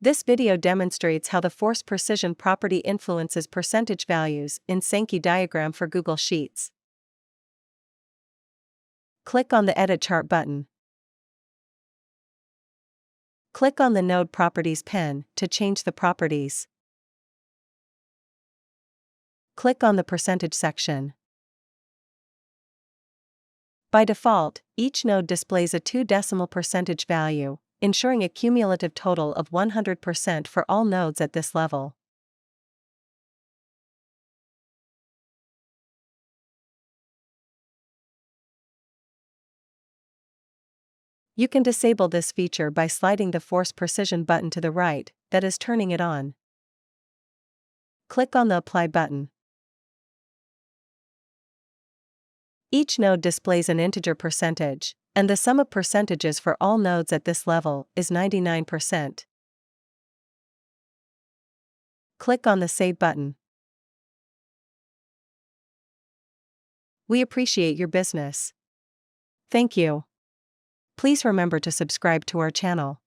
This video demonstrates how the force precision property influences percentage values in Sankey diagram for Google Sheets. Click on the Edit Chart button. Click on the Node Properties pen to change the properties. Click on the Percentage section. By default, each node displays a 2-decimal percentage value, ensuring a cumulative total of 100% for all nodes at this level. You can disable this feature by sliding the Force Precision button to the right, that is turning it on. Click on the Apply button. Each node displays an integer percentage, and the sum of percentages for all nodes at this level is 99%. Click on the Save button. We appreciate your business. Thank you. Please remember to subscribe to our channel.